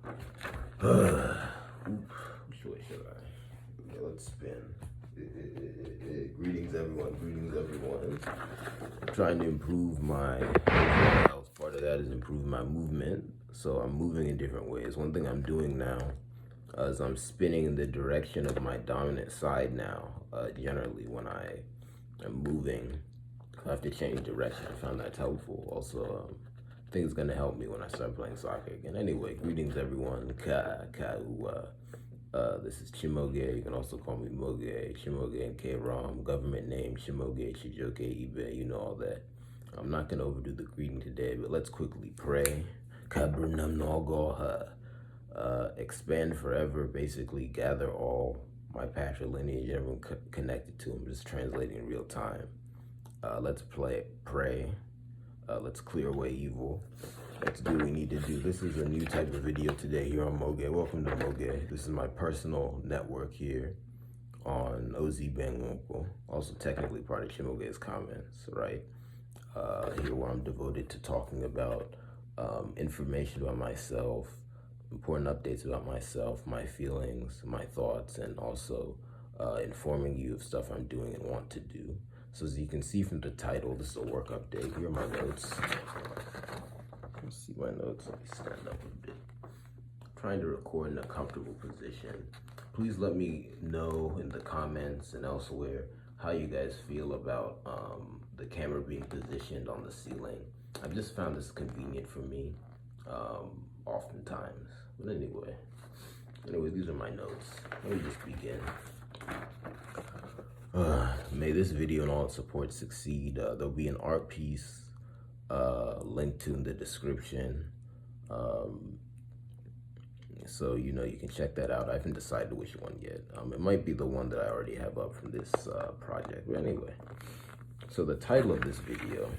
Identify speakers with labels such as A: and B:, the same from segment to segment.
A: Which way should I? Okay, let's spin. Greetings, everyone. Greetings, everyone. I'm trying to improve my health. Part of that is improving my movement. So I'm moving in different ways. One thing I'm doing now is I'm spinning in the direction of my dominant side now. Generally, when I am moving, I have to change direction. I found that's helpful. Also, I think it's gonna help me when I start playing soccer again. Anyway, greetings everyone. This is Chimaoge. You can also call me Maoge, Chimaoge and K-Rom. Government name Chimaoge, Chijioke, Ibe. You know all that. I'm not gonna overdo the greeting today, but let's quickly pray. Expand forever. Basically, gather all my patrilineage, everyone connected to him. Just translating in real time. Let's pray. Let's clear away evil. Let's do what we need to do. This is a new type of video today here on Maoge. Welcome to Maoge. This is my personal network here on Ibenwuku. Also technically part of Chimaoge's comments, right? Here where I'm devoted to talking about information about myself, important updates about myself, my feelings, my thoughts, and also informing you of stuff I'm doing and want to do. So as you can see from the title, this is a work update. Here are my notes. Let's see my notes. Let me stand up a bit. I'm trying to record in a comfortable position. Please let me know in the comments and elsewhere how you guys feel about the camera being positioned on the ceiling. I've just found this convenient for me oftentimes. But anyway, these are my notes. Let me just begin. May this video and all its support succeed. There'll be an art piece linked to in the description. So, you can check that out. I haven't decided which one yet. It might be the one that I already have up from this project. But anyway, so the title of this video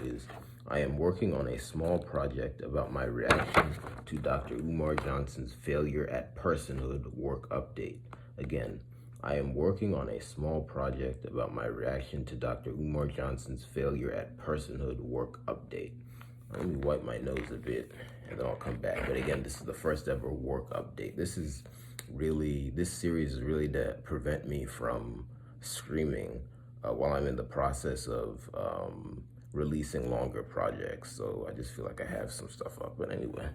A: is I am working on a small project about my reaction to Dr. Umar Johnson's failure at Personhood work update. Again, I am working on a small project about my reaction to Dr. Umar Johnson's failure at Personhood work update. Let me wipe my nose a bit and then I'll come back. But again, this is the first ever work update. This series is really to prevent me from screaming while I'm in the process of releasing longer projects. So I just feel like I have some stuff up. But anyway.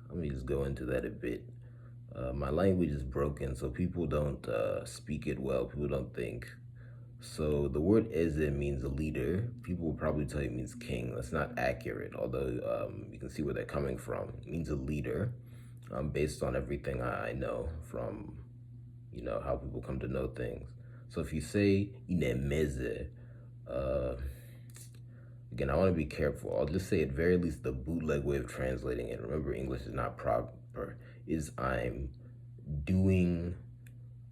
A: Let me just go into that a bit. My language is broken, so people don't speak it well. People don't think. So the word Eze means a leader. People will probably tell you it means king. That's not accurate, although you can see where they're coming from. It means a leader, based on everything I know from, how people come to know things. So if you say Inemeze, again, I want to be careful. I'll just say at very least the bootleg way of translating it. Remember, English is not proper. Is I'm doing,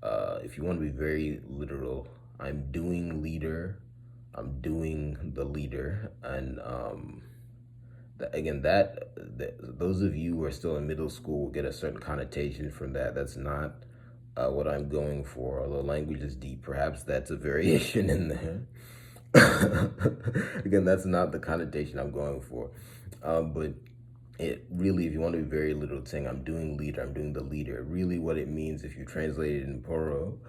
A: if you want to be very literal, I'm doing leader, I'm doing the leader. And again, those of you who are still in middle school will get a certain connotation from that. That's not what I'm going for. Although language is deep, perhaps that's a variation in there. Again, that's not the connotation I'm going for. But it really, if you want to be very literal, saying I'm doing leader, I'm doing the leader, really what it means if you translate it in Poro,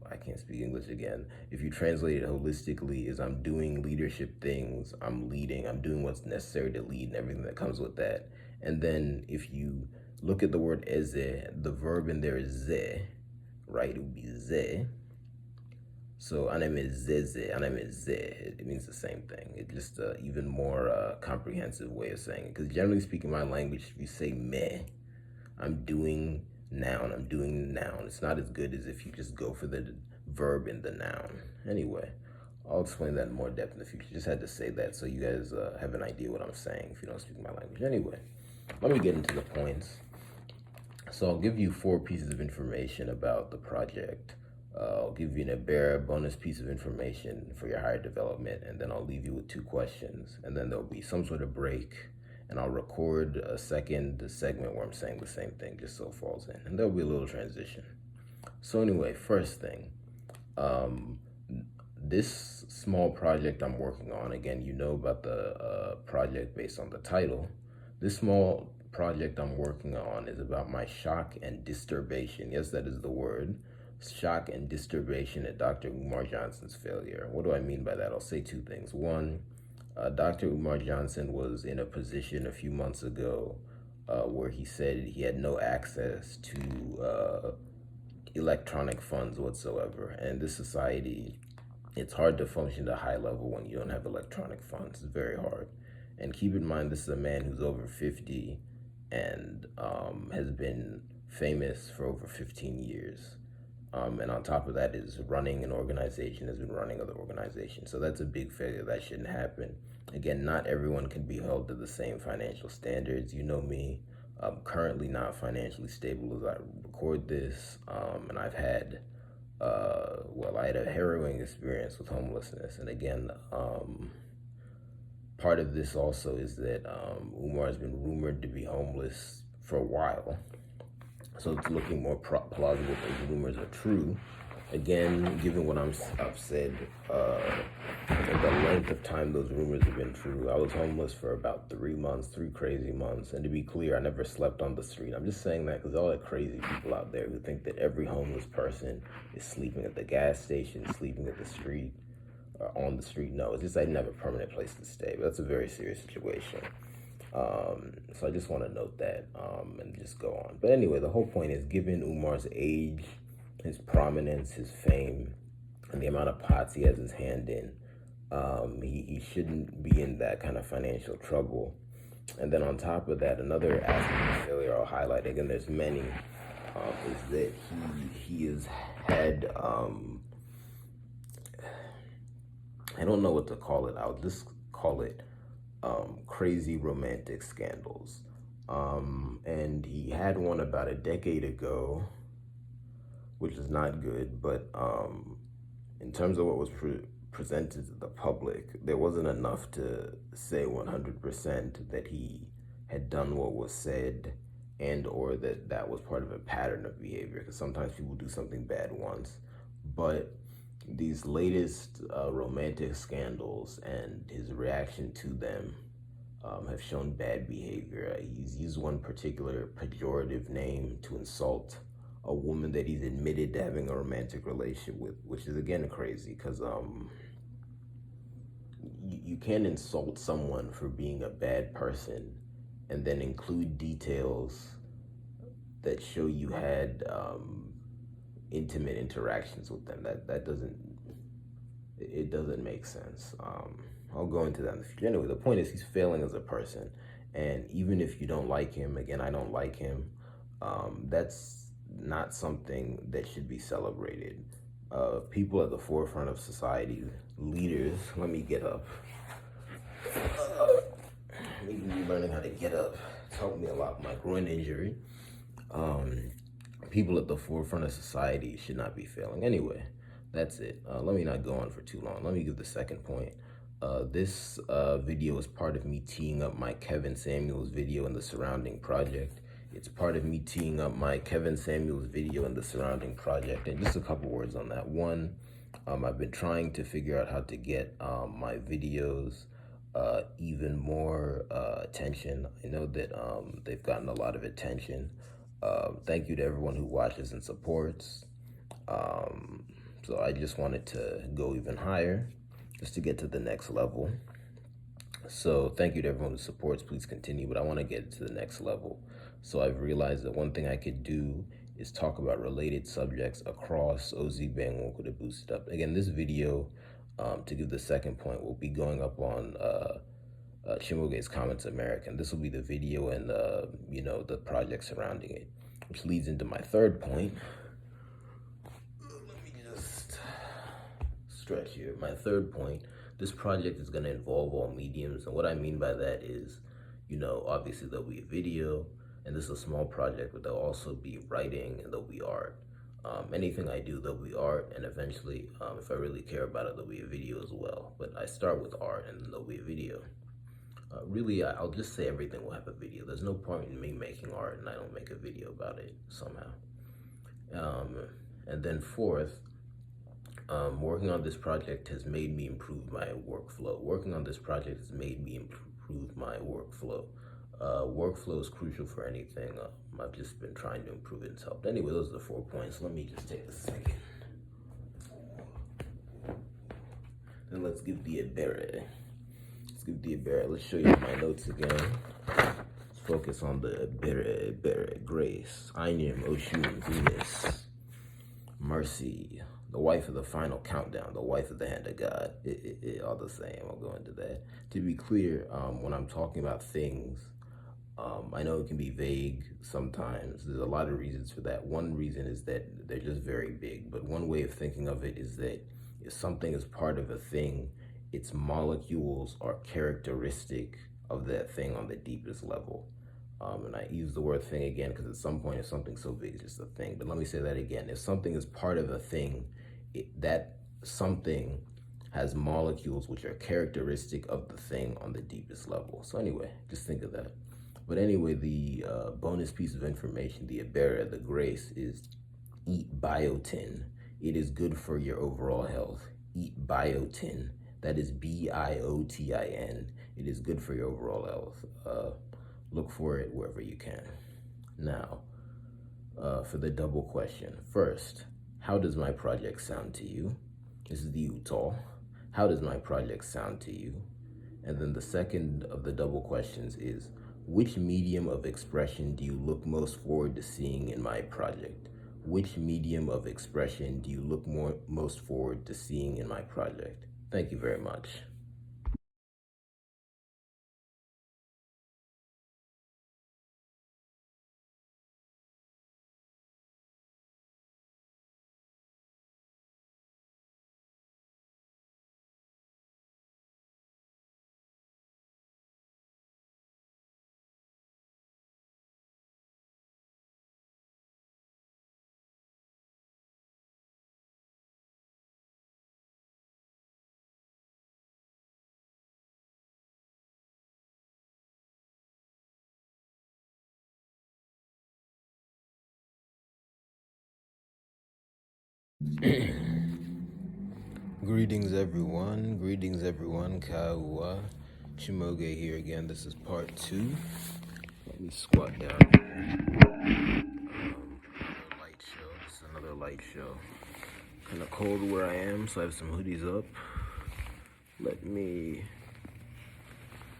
A: I can't speak English again. If you translate it holistically, is I'm doing leadership things, I'm leading, I'm doing what's necessary to lead and everything that comes with that. And then if you look at the word eze. The verb in there is ze, right? It would be ze. So anime zeze, anime ze. It means the same thing. It's just an even more comprehensive way of saying it. Because generally speaking, my language, if you say me, I'm doing noun. I'm doing noun. It's not as good as if you just go for the verb in the noun. Anyway, I'll explain that in more depth in the future. Just had to say that so you guys have an idea what I'm saying if you don't speak my language. Anyway, let me get into the points. So I'll give you 4 pieces of information about the project. I'll give you a bare bonus piece of information for your higher development, and then I'll leave you with 2 questions, and then there'll be some sort of break, and I'll record a second segment where I'm saying the same thing just so it falls in, and there'll be a little transition. So anyway, first thing, this small project I'm working on, again, you know about the project based on the title. This small project I'm working on is about my shock and disturbation. Yes, that is the word. Shock and disturbation at Dr. Umar Johnson's failure. What do I mean by that? I'll say 2 things. One, Dr. Umar Johnson was in a position a few months ago where he said he had no access to electronic funds whatsoever. And in this society, it's hard to function at a high level when you don't have electronic funds. It's very hard. And keep in mind, this is a man who's over 50 and has been famous for over 15 years. And on top of that is running an organization, has been running other organizations. So that's a big failure. That shouldn't happen. Again, not everyone can be held to the same financial standards. You know me. I'm currently not financially stable as I record this. And I've had, I had a harrowing experience with homelessness. And again, part of this also is that Umar has been rumored to be homeless for a while. So it's looking more plausible that the rumors are true. Again, given what I've said, and the length of time those rumors have been true, I was homeless for about 3 months, 3 crazy months. And to be clear, I never slept on the street. I'm just saying that because all the crazy people out there who think that every homeless person is sleeping at the gas station, sleeping at the street, or on the street. No, it's just I didn't have a permanent place to stay. But that's a very serious situation. So I just want to note that and just go on. But anyway, the whole point is, given Umar's age, his prominence, his fame, and the amount of pots he has his hand in, he shouldn't be in that kind of financial trouble. And then on top of that, another aspect of failure I'll highlight, again, there's many, is that he has had, I don't know what to call it. I'll just call it crazy romantic scandals. And he had one about a decade ago, which is not good, but in terms of what was presented to the public, there wasn't enough to say 100% that he had done what was said and or that was part of a pattern of behavior, because sometimes people do something bad once. But these latest romantic scandals and his reaction to them have shown bad behavior. He's used one particular pejorative name to insult a woman that he's admitted to having a romantic relationship with, which is again crazy, because you can't insult someone for being a bad person and then include details that show you had intimate interactions with them. That doesn't make sense. I'll go into that in the future. Anyway, the point is he's failing as a person, and even if you don't like him, again, I don't like him, that's not something that should be celebrated. People at the forefront of society, leaders, let me get up. Me learning how to get up, it's helped me a lot with my groin injury. People at the forefront of society should not be failing. Anyway, that's it. Let me not go on for too long. Let me give the second point. This video is part of me teeing up my Kevin Samuels video and the surrounding project. It's part of me teeing up my Kevin Samuels video and the surrounding project. And just a couple words on that. One, I've been trying to figure out how to get my videos even more attention. I know that they've gotten a lot of attention. Thank you to everyone who watches and supports. So I just wanted to go even higher, just to get to the next level. So thank you to everyone who supports. Please continue, but I want to get to the next level. So I've realized that one thing I could do is talk about related subjects across OZ Ibenwuku to boost it up. Again, this video, to give the second point, will be going up on Chimaoge's Comments American. This will be the video and the project surrounding it, which leads into my third point. Let me just stretch here. My third point, this project is going to involve all mediums, and what I mean by that is, obviously there'll be a video, and this is a small project, but there'll also be writing and there'll be art. Anything I do, there'll be art, and eventually, if I really care about it, there'll be a video as well. But I start with art, and then there'll be a video. Really, I'll just say everything will have a video. There's no point in me making art and I don't make a video about it somehow. And then fourth, working on this project has made me improve my workflow. Working on this project has made me improve my workflow. Workflow is crucial for anything. I've just been trying to improve it and it's helped. Anyway, those are the 4 points. Let me just take a second. And let's give the Ibere. Let's show you my notes again. Let's focus on the Ibere. Grace, Ainum, Oshun, Venus, Mercy, the wife of the final countdown, the wife of the hand of God. All the same, I'll go into that. To be clear, when I'm talking about things, I know it can be vague sometimes. There's a lot of reasons for that. One reason is that they're just very big, but one way of thinking of it is that if something is part of a thing, its molecules are characteristic of that thing on the deepest level. And I use the word thing again because at some point if something's so big, it's just a thing. But let me say that again. If something is part of a thing, that something has molecules which are characteristic of the thing on the deepest level. So anyway, just think of that. But anyway, the bonus piece of information, the Ibera, the grace, is eat biotin. It is good for your overall health. Eat biotin. That is biotin. It is good for your overall health. Look for it wherever you can. Now, for the double question. First, how does my project sound to you? This is the Utah. How does my project sound to you? And then the second of the double questions is, which medium of expression do you look most forward to seeing in my project? Which medium of expression do you look most forward to seeing in my project? Thank you very much. Greetings everyone, Kaua. Chimaoge here again. This is part 2. Let me squat down. Light show. This is another light show. Kind of cold where I am, so I have some hoodies up. Let me...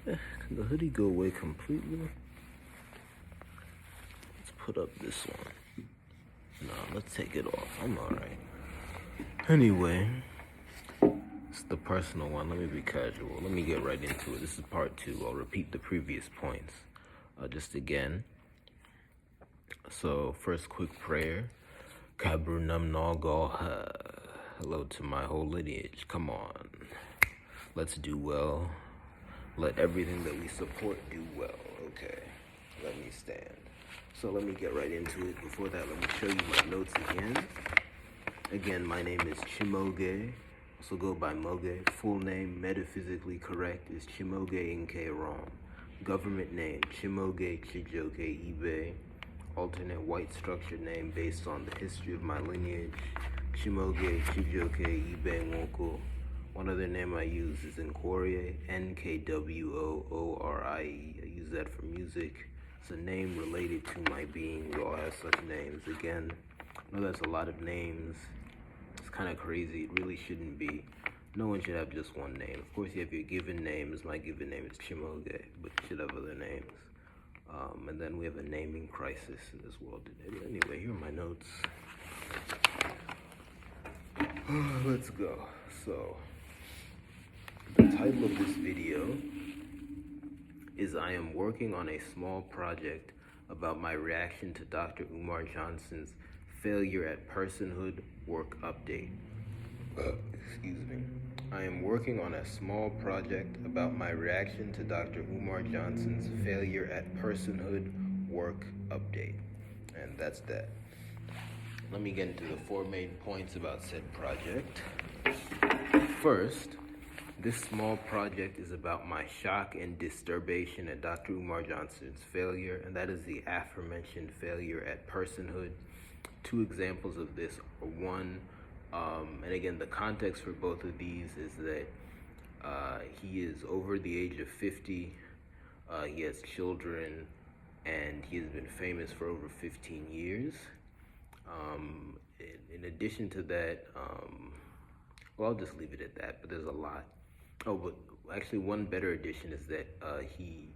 A: Can the hoodie go away completely? Let's put up this one. No, let's take it off. I'm alright. Anyway, it's the personal one. Let me be casual. Let me get right into it. This is part 2. I'll repeat the previous points just again. So, first quick prayer. Kabru Nam Nagal. Hello to my whole lineage. Come on. Let's do well. Let everything that we support do well. Okay. Let me stand. So let me get right into it. Before that, let me show you my notes again. Again, my name is Chimaoge. Also go by Maoge. Full name, metaphysically correct, is Chimaoge Nke Rom. Government name, Chimaoge Chijioke Ibe. Alternate white structure name based on the history of my lineage, Chimaoge Chijioke Ibenwuku. One other name I use is Nkworie, Nkworie. I use that for music. It's a name related to my being. We all have such names. Again, I know that's a lot of names. It's kind of crazy. It really shouldn't be. No one should have just one name. Of course, you have your given name. My given name is Chimaoge, but you should have other names. And then we have a naming crisis in this world today. But anyway, here are my notes. Let's go. So, the title of this video is I am working on a small project about my reaction to Dr. Umar Johnson's failure at personhood work update. Excuse me. I am working on a small project about my reaction to Dr. Umar Johnson's failure at personhood work update. And that's that. Let me get into the 4 main points about said project. First, this small project is about my shock and disturbation at Dr. Umar Johnson's failure, and that is the aforementioned failure at personhood. 2 examples of this are one, and again, the context for both of these is that he is over the age of 50, he has children, and he has been famous for over 15 years. In addition to that, well, I'll just leave it at that, but there's a lot. Oh, but actually one better addition is that he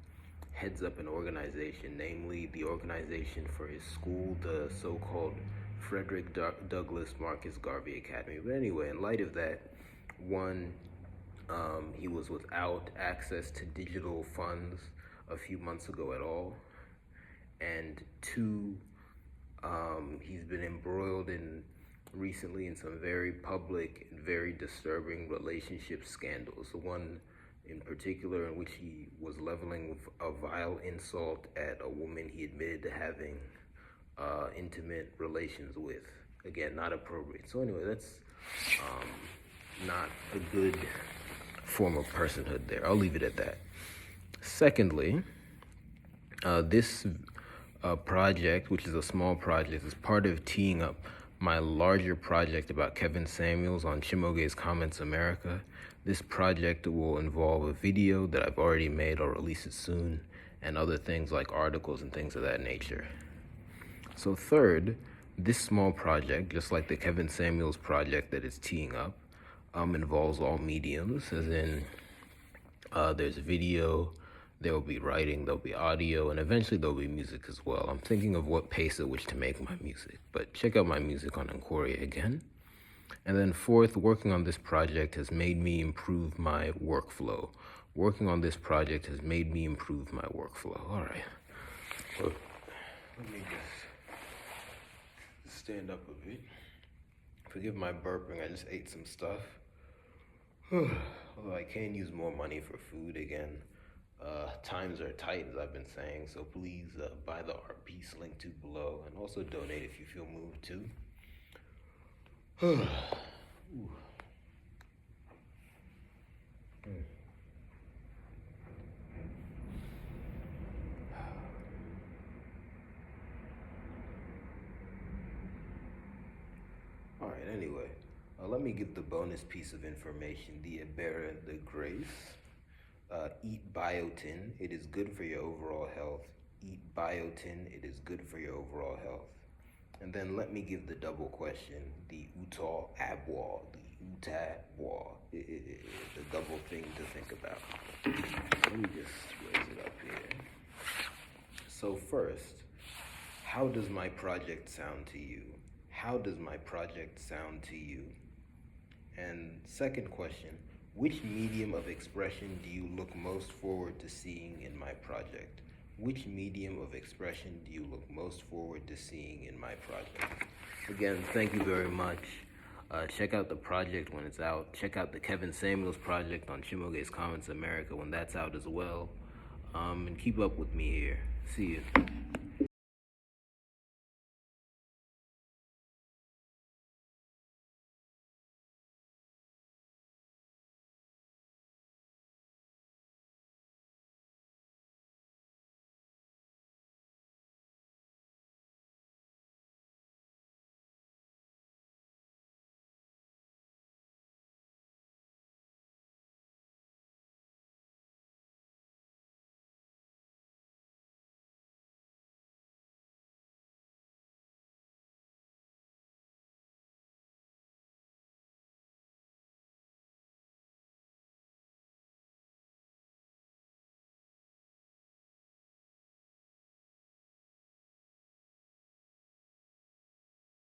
A: heads up an organization, namely the organization for his school, the so-called Frederick Douglass Marcus Garvey Academy. But anyway, in light of that, one, he was without access to digital funds a few months ago at all, and 2, he's been embroiled recently in some very public and very disturbing relationship scandals. The one in particular in which he was leveling a vile insult at a woman he admitted to having intimate relations with. Again, not appropriate. So anyway, that's not a good form of personhood there. I'll leave it at that. Secondly, this project, which is a small project, is part of teeing up my larger project about Kevin Samuels on Chimaoge's Comments America. This project will involve a video that I've already made. I'll release it soon, and other things like articles and things of that nature. So third, this small project, just like the Kevin Samuels project that is teeing up, involves all mediums, as in there's video, there will be writing, there'll be audio, and eventually there'll be music as well. I'm thinking of what pace at which to make my music, but check out my music on Inquiria again. And then fourth, working on this project has made me improve my workflow. Working on this project has made me improve my workflow. All right. Well, let me just stand up a bit. Forgive my burping, I just ate some stuff. Although I can use more money for food again. Times are tight, as I've been saying, so please buy the art piece linked to below, and also donate if you feel moved to. All right, anyway, let me give the bonus piece of information, the Ibera, the Grace. Eat biotin, it is good for your overall health. Eat biotin, it is good for your overall health. And then let me give the double question, the utal abwa, the utabwa, the double thing to think about. Let me just raise it up here. So first, how does my project sound to you? How does my project sound to you? And second question, which medium of expression do you look most forward to seeing in my project? Which medium of expression do you look most forward to seeing in my project? Again, thank you very much. Check out the project when it's out. Check out the Kevin Samuels project on Chimaoge's Comments America when that's out as well. And keep up with me here. See you.